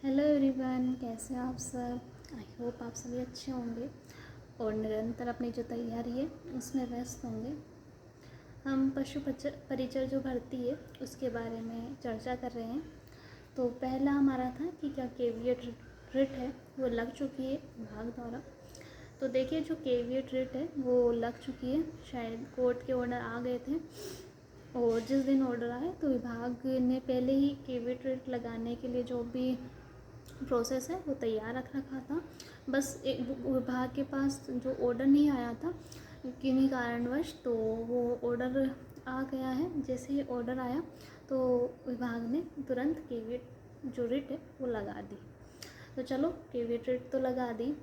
Hello everyone, कैसे हैं आप सब। आई होप आप सभी अच्छे होंगे और निरंतर अपनी जो तैयारी है उसमें व्यस्त होंगे। हम परिचर जो भर्ती है उसके बारे में चर्चा कर रहे हैं। तो पहला हमारा था कि क्या केवीएट रिट है वो लग चुकी है विभाग द्वारा। तो देखिए, जो केवीएट रिट है वो लग चुकी है, शायद कोर्ट के ऑर्डर आ गए थे और जिस दिन ऑर्डर आए तो विभाग ने पहले ही केवीएट रिट लगाने के लिए जो भी प्रोसेस है वो तैयार रख रखा था। बस एक विभाग के पास जो ऑर्डर नहीं आया था किन्हीं कारणवश, तो वो ऑर्डर आ गया है। जैसे ही ऑर्डर आया तो विभाग ने तुरंत केवीएट जो रिट है वो लगा दी। तो चलो, केवीएट रिट तो लगा दी।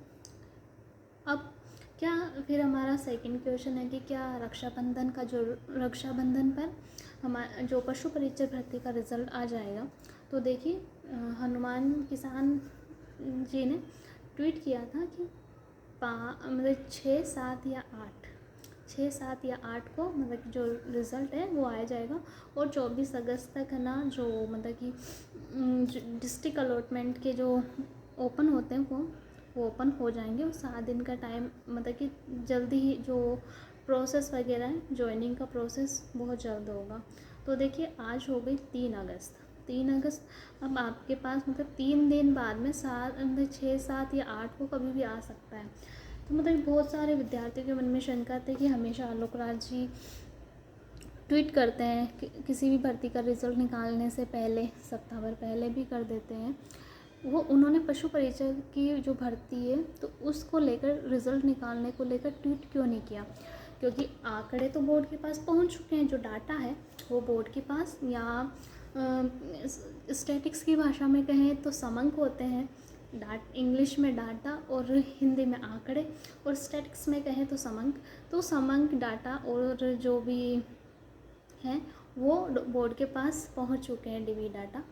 अब क्या फिर हमारा सेकंड क्वेश्चन है कि क्या रक्षाबंधन पर हमारा जो पशु परिचर भर्ती का रिज़ल्ट आ जाएगा। तो देखिए, हनुमान किसान जी ने ट्वीट किया था कि मतलब 6, 7 या 8 को मतलब जो रिज़ल्ट है वो आ जाएगा। और 24 अगस्त तक है ना, जो मतलब कि डिस्ट्रिक्ट अलॉटमेंट के जो ओपन होते हैं वो ओपन हो जाएंगे। और 7 दिन का टाइम, मतलब कि जल्दी ही जो प्रोसेस वगैरह है, ज्वाइनिंग का प्रोसेस बहुत जल्द होगा। तो देखिए, आज हो गई 3 अगस्त। अब आपके पास मतलब 3 दिन बाद में 6, 7 या 8 को कभी भी आ सकता है। तो मतलब बहुत सारे विद्यार्थियों के मन में शंका थी कि हमेशा आलोक राज जी ट्वीट करते हैं कि किसी भी भर्ती का रिज़ल्ट निकालने से पहले, सप्ताह भर पहले भी कर देते हैं। वो उन्होंने पशु परिचय की जो भर्ती है तो उसको लेकर, रिज़ल्ट निकालने को लेकर ट्वीट क्यों नहीं किया? क्योंकि आंकड़े तो बोर्ड के पास पहुंच चुके हैं, जो डाटा है वो बोर्ड के पास, या स्टैटिक्स की भाषा में कहें तो समंक होते हैं। इंग्लिश में डाटा और हिंदी में आंकड़े, और स्टैटिक्स में कहें तो समंक। तो समंक डाटा और जो भी हैं वो बोर्ड के पास पहुंच चुके हैं, डीबी डाटा।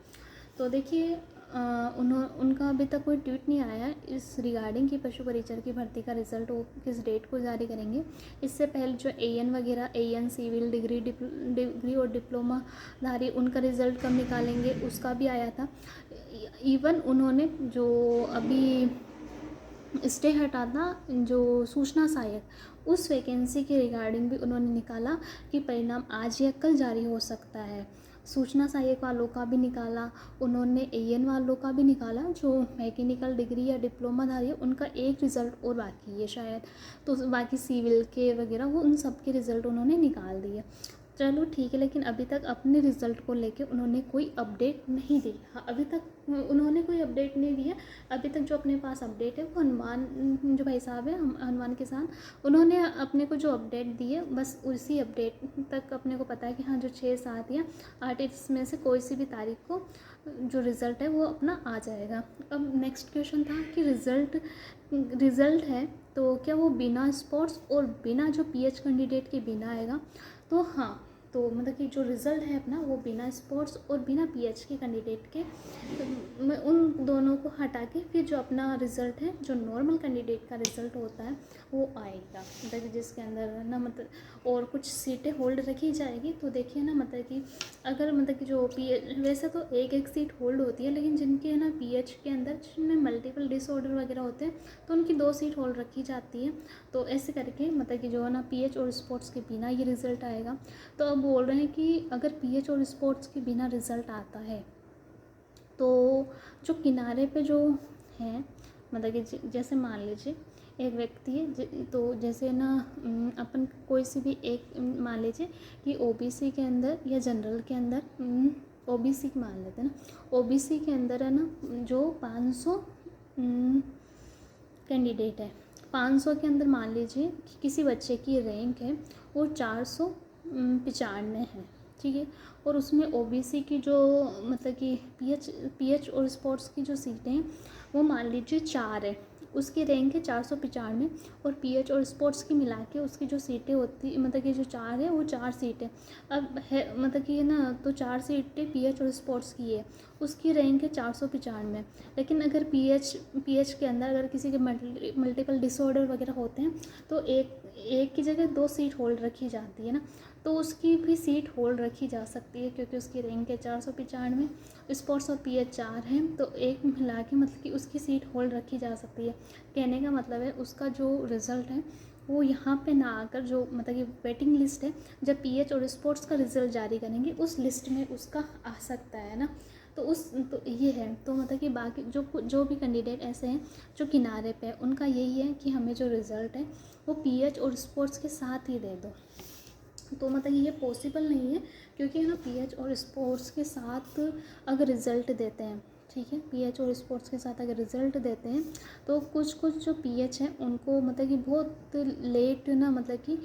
तो देखिए, उनका अभी तक कोई ट्वीट नहीं आया इस रिगार्डिंग कि पशु परिचर की भर्ती का रिज़ल्ट वो किस डेट को जारी करेंगे। इससे पहले जो एएन वगैरह, एएन सिविल डिग्री और डिप्लोमा धारी, उनका रिज़ल्ट कब निकालेंगे उसका भी आया था। इवन उन्होंने जो अभी स्टे हटा था, जो सूचना सहायक, उस वैकेंसी के रिगार्डिंग भी उन्होंने निकाला कि परिणाम आज या कल जारी हो सकता है। सूचना सहायक वालों का भी निकाला उन्होंने, एएन वालों का भी निकाला। जो मैकेनिकल डिग्री या डिप्लोमा धारी है उनका एक रिज़ल्ट और बाकी है शायद, तो बाकी सिविल के वगैरह वो उन सब के रिज़ल्ट उन्होंने निकाल दिए। चलो ठीक है, लेकिन अभी तक अपने रिज़ल्ट को लेके उन्होंने कोई अपडेट नहीं दी। हाँ, अभी तक उन्होंने कोई अपडेट नहीं दिया। अभी तक जो अपने पास अपडेट है वो हनुमान, जो भाई साहब है हनुमान किसान, उन्होंने अपने को जो अपडेट दी है बस उसी अपडेट तक अपने को पता है कि हाँ, जो 6, 7 या 8 इसमें से कोई सी भी तारीख को जो रिज़ल्ट है वो अपना आ जाएगा। अब नेक्स्ट क्वेश्चन था कि रिज़ल्ट है तो क्या वो बिना स्पोर्ट्स और बिना जो पीएच कैंडिडेट के बिना आएगा? तो हाँ, तो मतलब कि जो रिज़ल्ट है अपना वो बिना स्पोर्ट्स और बिना पीएच के कैंडिडेट के, मैं उन दोनों को हटा के फिर जो अपना रिज़ल्ट है, जो नॉर्मल कैंडिडेट का रिज़ल्ट होता है वो आएगा। मतलब कि जिसके अंदर ना मतलब और कुछ सीटें होल्ड रखी जाएगी। तो देखिए ना, मतलब कि अगर मतलब कि जो वैसे तो एक सीट होल्ड होती है, लेकिन जिनके है ना पीएच के अंदर, जिनमें मल्टीपल डिसऑर्डर वगैरह होते हैं तो उनकी 2 सीट होल्ड रखी जाती है। तो ऐसे करके मतलब कि जो है ना पीएच और स्पोर्ट्स के बिना ये रिज़ल्ट आएगा। तो अब बोल रहे हैं कि अगर पीएच और स्पोर्ट्स के बिना रिज़ल्ट आता है तो जो किनारे पे जो हैं, मतलब कि जैसे मान लीजिए एक व्यक्ति है, तो जैसे ना अपन कोई सी भी एक मान लीजिए कि ओबीसी के अंदर या जनरल के अंदर, ओबीसी मान लेते हैं ना, ओबीसी के अंदर है ना जो 500 कैंडिडेट है, 500 के अंदर मान लीजिए कि किसी बच्चे की रैंक है वो 495 है, ठीक है। और उसमें ओबीसी की जो मतलब कि पीएच और स्पोर्ट्स की जो सीटें हैं वो मान लीजिए 4 है, उसकी रैंक है 495, और पीएच और स्पोर्ट्स की मिला के उसकी जो सीटें होती, मतलब कि जो 4 है वो 4 सीटें अब है, मतलब कि है ना, तो 4 सीटें पीएच और स्पोर्ट्स की है, उसकी रैंक है 495। लेकिन अगर पीएच के अंदर अगर किसी के मल्टीपल डिसऑर्डर वगैरह होते हैं तो एक की जगह 2 सीट होल्ड रखी जाती है ना। तो उसकी भी सीट होल्ड रखी जा सकती है, क्योंकि उसकी रैंक है 495, स्पोर्ट्स और पीएच 4 है, तो एक मिला के मतलब कि उसकी सीट होल्ड रखी जा सकती है। कहने का मतलब है उसका जो रिज़ल्ट है वो यहाँ पे ना आकर, जो मतलब कि वेटिंग लिस्ट है, जब पीएच और स्पोर्ट्स का रिज़ल्ट जारी करेंगे उस लिस्ट में उसका आ सकता है ना। तो ये है, तो मतलब कि बाकी जो भी कैंडिडेट ऐसे हैं जो किनारे पे, उनका यही है कि हमें जो रिज़ल्ट है वो पीएच और स्पोर्ट्स के साथ ही दे दो। तो मतलब ये पॉसिबल नहीं है, क्योंकि है ना पीएच और स्पोर्ट्स के साथ अगर रिज़ल्ट देते हैं, ठीक है, पीएच और स्पोर्ट्स के साथ अगर रिज़ल्ट देते हैं तो कुछ जो पीएच हैं उनको मतलब कि बहुत लेट ना, मतलब कि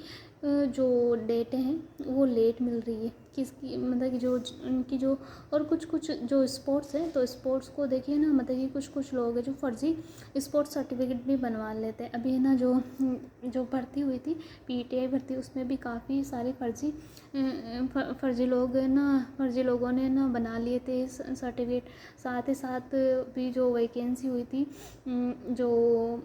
जो डेटें हैं वो लेट मिल रही है किसकी, मतलब कि जो उनकी जो, और कुछ जो स्पोर्ट्स है, तो स्पोर्ट्स को देखिए ना, मतलब कि कुछ लोग हैं जो फर्जी स्पोर्ट्स सर्टिफिकेट भी बनवा लेते हैं। अभी है ना जो भर्ती हुई थी, पीटीआई भर्ती, उसमें भी काफ़ी सारे फर्जी लोग ना, फर्जी लोगों ने ना बना लिए थे सर्टिफिकेट। साथ ही साथ भी जो वैकेंसी हुई थी, जो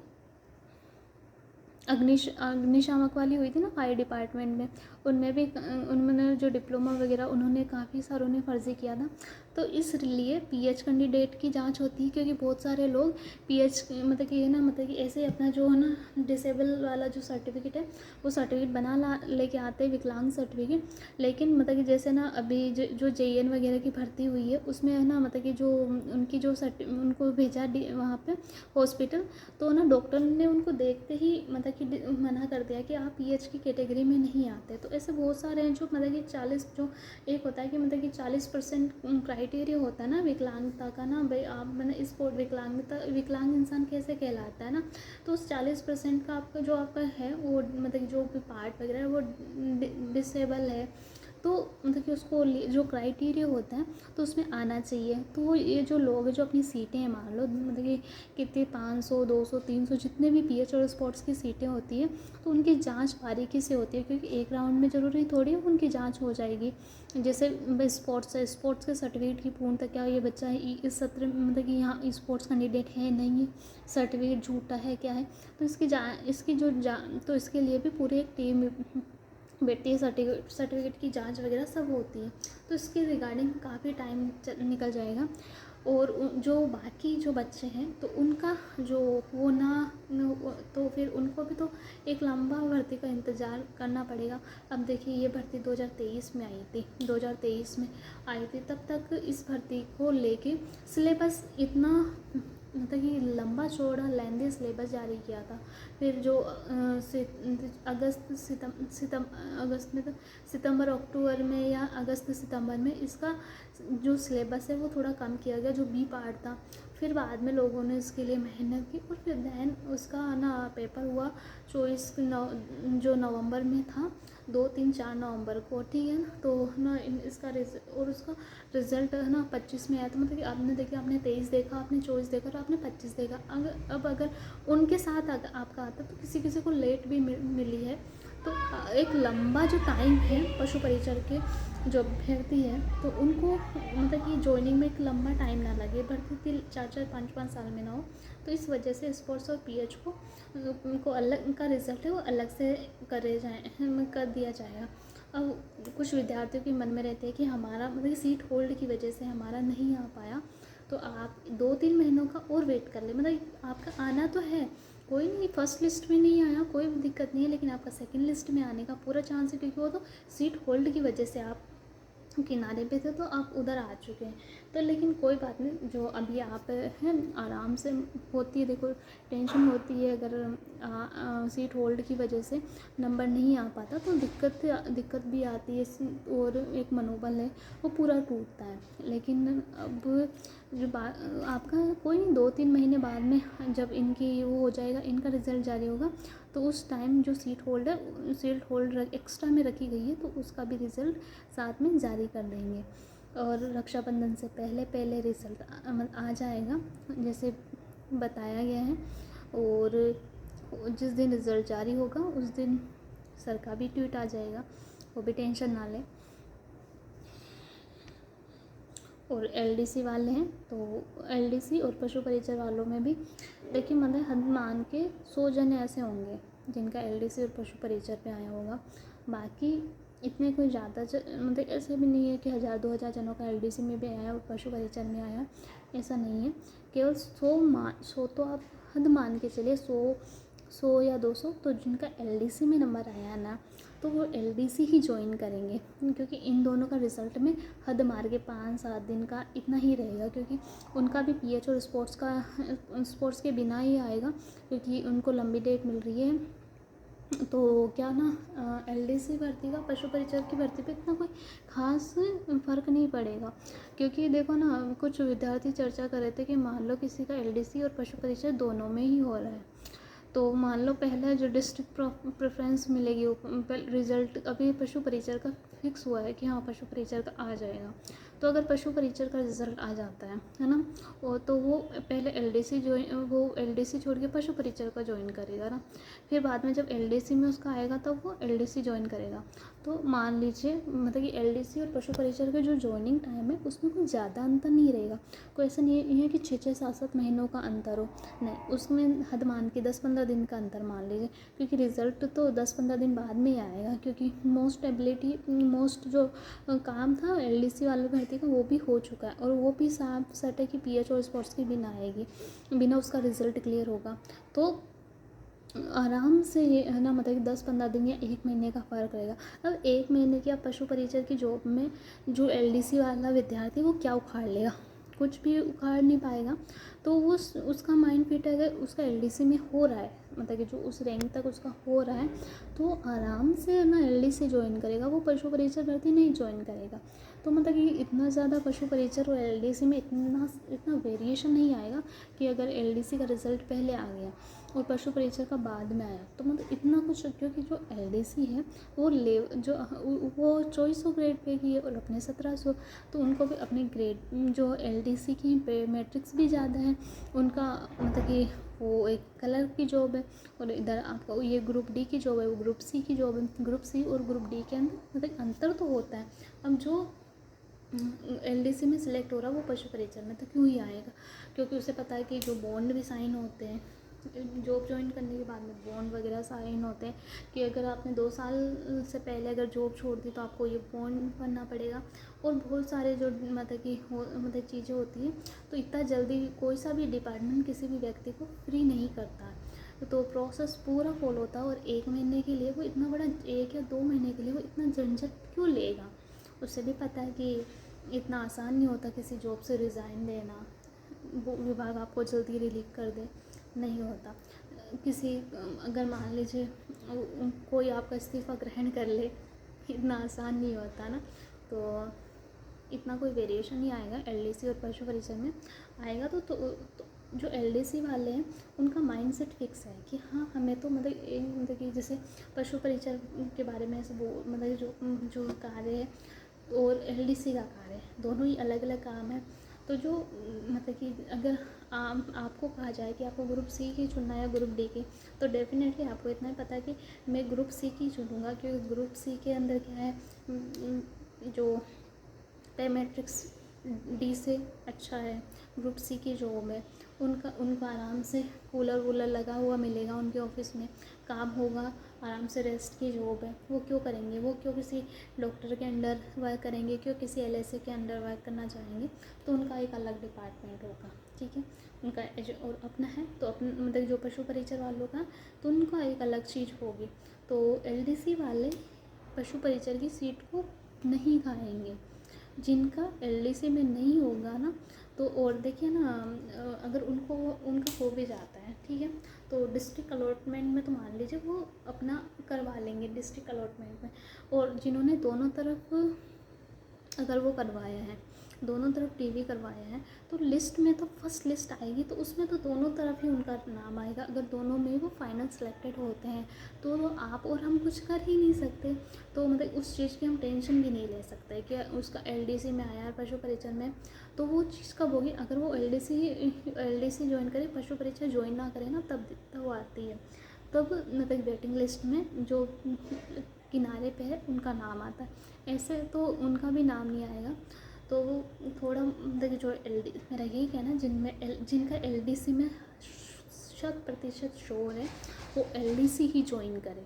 अग्निशामक वाली हुई थी ना फायर डिपार्टमेंट में, उनमें भी उन्होंने जो डिप्लोमा वगैरह उन्होंने काफ़ी सारों ने फर्जी किया था। तो इसलिए पीएच कैंडिडेट की जांच होती है, क्योंकि बहुत सारे लोग पीएच मतलब कि है ना, मतलब कि ऐसे अपना जो है ना डिसेबल वाला जो सर्टिफिकेट है वो सर्टिफिकेट लेके आते हैं, विकलांग सर्टिफिकेट। लेकिन मतलब कि जैसे ना अभी जो जेईएन वगैरह की भर्ती हुई है उसमें है ना, मतलब कि जो उनकी जो उनको भेजा वहाँ पे हॉस्पिटल, तो ना डॉक्टर ने उनको देखते ही मतलब कि मना कर दिया कि आप पीएच की कैटेगरी में नहीं आते। तो ऐसे बहुत सारे हैं जो मतलब कि 40 जो एक होता है कि मतलब कि 40% क्राइटेरिया होता है ना विकलांगता का ना, भाई आप मैंने इस विकलांग इंसान कैसे कहलाता है ना। तो उस 40% का आपका जो आपका है वो मतलब कि जो भी पार्ट वगैरह है वो डिसेबल है, तो मतलब कि उसको जो क्राइटेरिया होता है तो उसमें आना चाहिए। तो ये जो लोग हैं जो अपनी सीटें हैं, मान लो मतलब कि कितने 500 200 300 जितने भी पीएच और स्पोर्ट्स की सीटें होती हैं, तो उनकी जांच बारीकी से होती है, क्योंकि एक राउंड में ज़रूरी थोड़ी है उनकी जांच हो जाएगी। जैसे स्पोर्ट्स है, स्पोर्ट्स के सर्टिफिकेट की पूर्णतः क्या ये बच्चा है इस सत्र में मतलब कि यहाँ स्पोर्ट्स कैंडिडेट है नहीं है, सर्टिफिकेट झूठा है क्या है, तो तो इसके लिए भी पूरी एक टीम बैठती है, सर्टिफिकेट की जांच वगैरह सब होती है। तो इसके रिगार्डिंग काफ़ी टाइम निकल जाएगा। और जो बाकी जो बच्चे हैं तो उनका जो वो ना, तो फिर उनको भी तो एक लंबा भर्ती का इंतज़ार करना पड़ेगा। अब देखिए ये भर्ती 2023 में आई थी, 2023 में आई थी, तब तक इस भर्ती को लेके सिलेबस इतना मतलब कि लंबा चौड़ा लेंदी सिलेबस जारी किया था। फिर जो अगस्त में तो सितंबर अक्टूबर में या अगस्त सितंबर में इसका जो सिलेबस है वो थोड़ा कम किया गया, जो बी पार्ट था। फिर बाद में लोगों ने इसके लिए मेहनत की और फिर दैन उसका ना पेपर हुआ 24 जो नवंबर में था, 2 3 4 नवंबर को, ठीक है ना। तो ना इसका और उसका रिज़ल्ट है ना 25 में आया था। मतलब कि आपने देखिए, आपने 23 देखा, आपने 24 देखा और आपने 25 देखा। अगर उनके साथ आपका आता तो किसी को लेट भी मिली है। तो एक लंबा जो टाइम है पशु परिचर के जो अभ्यर्थी है तो उनको मतलब कि ज्वाइनिंग में एक लंबा टाइम ना लगे, भर्ती 4 5 5 साल में ना हो। तो इस वजह से स्पोर्ट्स और पीएच को उनको अलग का रिज़ल्ट है वो अलग से कर दिया जाएगा। अब कुछ विद्यार्थियों के मन में रहते हैं कि हमारा मतलब सीट होल्ड की वजह से हमारा नहीं आ पाया, तो आप 2 3 महीनों का और वेट कर ले, मतलब आपका आना तो है, कोई नहीं, फर्स्ट लिस्ट में नहीं आया कोई दिक्कत नहीं है, लेकिन आपका सेकंड लिस्ट में आने का पूरा चांस है, क्योंकि वो तो सीट होल्ड की वजह से आप किनारे पे थे तो आप उधर आ चुके हैं। तो लेकिन कोई बात नहीं, जो अभी आप हैं आराम से होती है, देखो टेंशन होती है अगर सीट होल्ड की वजह से नंबर नहीं आ पाता तो दिक्कत भी आती है, और एक मनोबल है वो पूरा टूटता है। लेकिन अब जो आपका कोई नहीं, 2 3 महीने बाद में जब इनकी वो हो जाएगा, इनका रिज़ल्ट जारी होगा, तो उस टाइम जो सीट होल्ड एक्स्ट्रा में रखी गई है तो उसका भी रिज़ल्ट साथ में जारी कर देंगे। और रक्षाबंधन से पहले रिज़ल्ट आ जाएगा जैसे बताया गया है। और जिस दिन रिज़ल्ट जारी होगा उस दिन सर का भी ट्वीट आ जाएगा, वो भी टेंशन ना लें। और एलडीसी वाले हैं तो एलडीसी और पशु परिचर वालों में भी देखिए, मतलब हद मान के 100 जन ऐसे होंगे जिनका एलडीसी और पशु परिचर पे आया होगा। बाकी इतने कोई ज़्यादा मतलब ऐसे भी नहीं है कि 1000-2000 जनों का एलडीसी में भी आया और पशु परिचर में आया, ऐसा नहीं है। केवल 100 तो आप हद मान के चलिए, 100 या 200 तो जिनका एलडीसी में नंबर आया है ना, तो वो एलडीसी ही ज्वाइन करेंगे, क्योंकि इन दोनों का रिज़ल्ट में हद मार के 5-7 दिन का इतना ही रहेगा, क्योंकि उनका भी पीएच और स्पोर्ट्स के बिना ही आएगा, क्योंकि उनको लंबी डेट मिल रही है। तो क्या ना, एलडीसी भर्ती का पशु परिचर की भर्ती पे इतना कोई ख़ास फ़र्क नहीं पड़ेगा, क्योंकि देखो ना, कुछ विद्यार्थी चर्चा कर रहे थे कि मान लो किसी का एलडीसी और पशु परिचर दोनों में ही हो रहा है, तो मान लो पहला जो डिस्ट्रिक्ट प्रेफरेंस मिलेगी, वो रिज़ल्ट अभी पशु परिचर का फिक्स हुआ है कि हाँ पशु परिचर का आ जाएगा। तो अगर पशु परिचर का रिज़ल्ट आ जाता है ना, तो वो पहले एलडीसी छोड़ के पशु परिचर का ज्वाइन करेगा ना, फिर बाद में जब एलडीसी में उसका आएगा तब वो एलडीसी ज्वाइन करेगा। तो मान लीजिए मतलब कि एलडीसी और पशु परिचर का जो ज्वाइनिंग टाइम है उसमें कोई ज़्यादा अंतर नहीं रहेगा, कोई ऐसा नहीं है कि 6-6, 7-7 महीनों का अंतर हो, नहीं, उसमें हद मान के 10-15 दिन का अंतर मान लीजिए, क्योंकि रिज़ल्ट तो 10-15 दिन बाद में ही आएगा, क्योंकि मोस्ट जो काम था एलडीसी वालों भर्ती का वो भी हो चुका है, और वो भी साफ सट है कि पीएच और स्पोर्ट्स के बिना आएगी, बिना उसका रिज़ल्ट क्लियर होगा। तो आराम से है ना, मतलब 10-15 दिन या 1 महीने का फ़र्क रहेगा। अब 1 महीने की आप पशु परिचर की जॉब में जो एलडीसी वाला विद्यार्थी वो क्या उखाड़ लेगा, कुछ भी उखाड़ नहीं पाएगा। तो उसका माइंड फिट है, अगर उसका एलडीसी में हो रहा है, मतलब कि जो उस रैंक तक उसका हो रहा है, तो आराम से ना एलडीसी ज्वाइन करेगा, वो पशु परिचर भर्ती नहीं ज्वाइन करेगा। तो मतलब कि इतना ज़्यादा पशु परिचर और एलडीसी में इतना वेरिएशन नहीं आएगा कि अगर एलडीसी का रिज़ल्ट पहले आ गया और पशु परिचर का बाद में आया, तो मतलब इतना कुछ, क्योंकि जो एलडीसी है वो चॉइस ऑफ ग्रेड पे की है और अपने 1700, तो उनको भी अपने ग्रेड जो एलडीसी की पे मैट्रिक्स भी ज़्यादा है उनका, मतलब कि वो एक कलर की जॉब है, और इधर आपका ये ग्रुप डी की जॉब है, वो ग्रुप सी की जॉब है। ग्रुप सी और ग्रुप डी के अंदर मतलब अंतर तो होता है। अब जो एलडीसी में सिलेक्ट हो रहा है वो पशु परिचर में तो क्यों ही आएगा, क्योंकि उसे पता है कि जो बॉन्ड भी साइन होते हैं जॉब ज्वाइन करने के बाद में, बॉन्ड वगैरह साइन होते हैं कि अगर आपने 2 साल से पहले अगर जॉब छोड़ दी तो आपको ये बॉन्ड भरना पड़ेगा, और बहुत सारे जो मतलब चीज़ें होती हैं। तो इतना जल्दी कोई सा भी डिपार्टमेंट किसी भी व्यक्ति को फ्री नहीं करता है, तो प्रोसेस पूरा फॉलो होता है, और 1 महीने के लिए वो इतना बड़ा, 1 या 2 महीने के लिए वो इतना झंझट क्यों लेगा। उसे भी पता है कि इतना आसान नहीं होता किसी जॉब से रिज़ाइन देना, वो विभाग आपको जल्दी रिलीव कर दे, नहीं होता। किसी अगर मान लीजिए कोई आपका इस्तीफ़ा ग्रहण कर ले, इतना आसान नहीं होता ना। तो इतना कोई वेरिएशन नहीं आएगा एलडीसी और पशु परिचर में। आएगा तो जो एलडीसी वाले हैं उनका माइंडसेट फिक्स है कि हाँ हमें तो मतलब कि जैसे पशु परिचर के बारे में ऐसे मतलब जो कार्य है और एलडीसी का कार्य, दोनों ही अलग अलग काम है। तो जो मतलब कि अगर आपको कहा जाए कि आपको ग्रुप सी की चुनना है या ग्रुप डी की, तो डेफिनेटली आपको इतना ही पता है कि मैं ग्रुप सी की चुनूँगा, क्योंकि ग्रुप सी के अंदर क्या है, जो पे मैट्रिक्स डी से अच्छा है। ग्रुप सी की जॉब है, उनका आराम से कूलर वूलर लगा हुआ मिलेगा उनके ऑफिस में, काम होगा, आराम से रेस्ट की जॉब है। वो क्यों करेंगे, वो क्यों किसी डॉक्टर के अंडर वर्क करेंगे, क्यों किसी एलएसए के अंडर वर्क करना चाहेंगे। तो उनका एक अलग डिपार्टमेंट होगा, ठीक है, उनका और अपना है। तो अपना मतलब जो पशु परिचर वालों का, तो उनका एक अलग चीज़ होगी। तो एलडीसी वाले पशु परिचर की सीट को नहीं खाएंगे, जिनका एलडीसी में नहीं होगा ना। तो और देखिए ना, अगर उनका हो भी जाता है, ठीक है, तो डिस्ट्रिक्ट अलॉटमेंट में तो मान लीजिए वो अपना करवा लेंगे डिस्ट्रिक्ट अलॉटमेंट में। और जिन्होंने दोनों तरफ अगर वो करवाया है, दोनों तरफ टीवी करवाया है, तो लिस्ट में तो फर्स्ट लिस्ट आएगी, तो उसमें तो दोनों तरफ ही उनका नाम आएगा। अगर दोनों में वो फाइनल सेलेक्टेड होते हैं तो आप और हम कुछ कर ही नहीं सकते। तो मतलब उस चीज़ की हम टेंशन भी नहीं ले सकते कि उसका एलडीसी में आया पशु परिचर में, तो वो चीज़ कब होगी, अगर वो एलडीसी ज्वाइन करे, पशु परिचर ज्वाइन ना करे ना, तब वो आती है। तब मतलब वेटिंग लिस्ट में जो किनारे पे है उनका नाम आता है, ऐसे तो उनका भी नाम नहीं आएगा। तो वो थोड़ा मतलब जो मेरा यही कहना है, जिनका एलडीसी में 100% श्योर है वो एलडीसी ही ज्वाइन करे,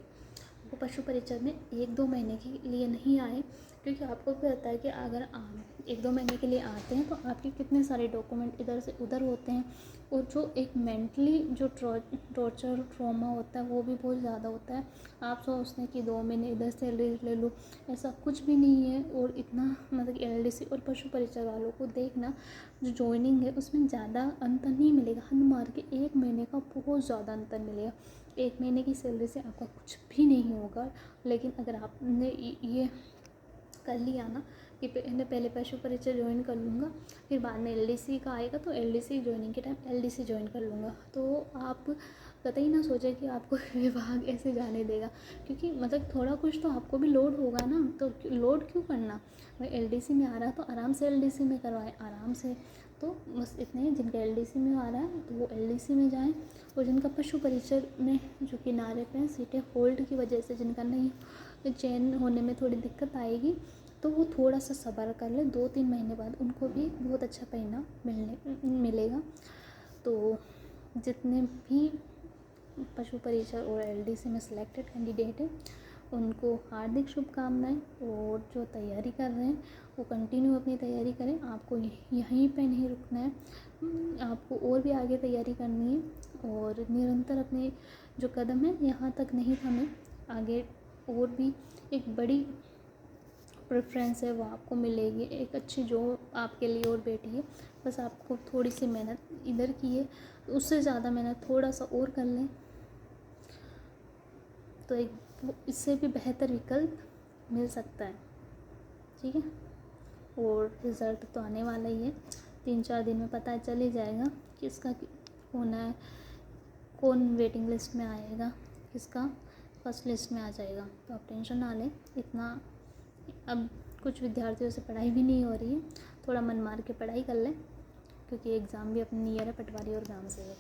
वो पशु परिचर में 1-2 महीने के लिए नहीं आए, क्योंकि आपको भी पता है कि अगर आप 1-2 महीने के लिए आते हैं तो आपके कितने सारे डॉक्यूमेंट इधर से उधर होते हैं, और जो एक मेंटली जो टॉर्चर ट्रॉमा होता है वो भी बहुत ज़्यादा होता है। आप सोचते हैं कि 2 महीने इधर से ले लूँ, ऐसा कुछ भी नहीं है। और इतना मतलब एलडीसी और पशु परिचर वालों को देखना, जो जॉइनिंग है उसमें ज़्यादा अंतर नहीं मिलेगा, हद मार के 1 महीने का बहुत ज़्यादा अंतर मिलेगा। 1 महीने की सैलरी से आपका कुछ भी नहीं होगा। लेकिन अगर आपने ये कर लिया ना कि पहले पशु परिचय ज्वाइन कर लूँगा, फिर बाद में एलडीसी का आएगा तो एलडीसी ज्वाइनिंग के टाइम एलडीसी ज्वाइन कर लूँगा, तो आप कतई ना सोचें कि आपको विभाग ऐसे जाने देगा, क्योंकि मतलब थोड़ा कुछ तो आपको भी लोड होगा ना, तो लोड क्यों करना। भाई एलडीसी में आ रहा है तो आराम से एलडीसी में करवाएं, आराम से। तो बस इतने ही, जिनका एलडीसी में आ रहा है तो वो एलडीसी में जाएं, और जिनका पशु परिचय में जो किनारे पे सीटें होल्ड की वजह से जिनका नहीं चयन होने में थोड़ी दिक्कत आएगी, तो वो थोड़ा सा सब्र कर ले, 2-3 महीने बाद उनको भी बहुत अच्छा परिणाम मिलेगा। तो जितने भी पशु परिचर और एलडीसी में सिलेक्टेड कैंडिडेट हैं उनको हार्दिक शुभकामनाएं, और जो तैयारी कर रहे हैं वो कंटिन्यू अपनी तैयारी करें। आपको यहीं पे नहीं रुकना है, आपको और भी आगे तैयारी करनी है, और निरंतर अपने जो कदम है यहाँ तक नहीं थमे, आगे और भी एक बड़ी प्रेफरेंस है वो आपको मिलेगी, एक अच्छी जॉब आपके लिए और बैठी है। बस आपको थोड़ी सी मेहनत इधर की है, उससे ज़्यादा मेहनत थोड़ा सा और कर लें तो एक इससे भी बेहतर विकल्प मिल सकता है। ठीक है, और रिज़ल्ट तो आने वाला ही है, 3-4 दिन में पता चल ही जाएगा किसका होना है, कौन वेटिंग लिस्ट में आएगा, किसका फर्स्ट लिस्ट में आ जाएगा। तो आप टेंशन ना लें इतना। अब कुछ विद्यार्थियों से पढ़ाई भी नहीं हो रही है, थोड़ा मन मार के पढ़ाई कर लें, क्योंकि एग्ज़ाम भी अपने नियर है, पटवारी और गांव से है।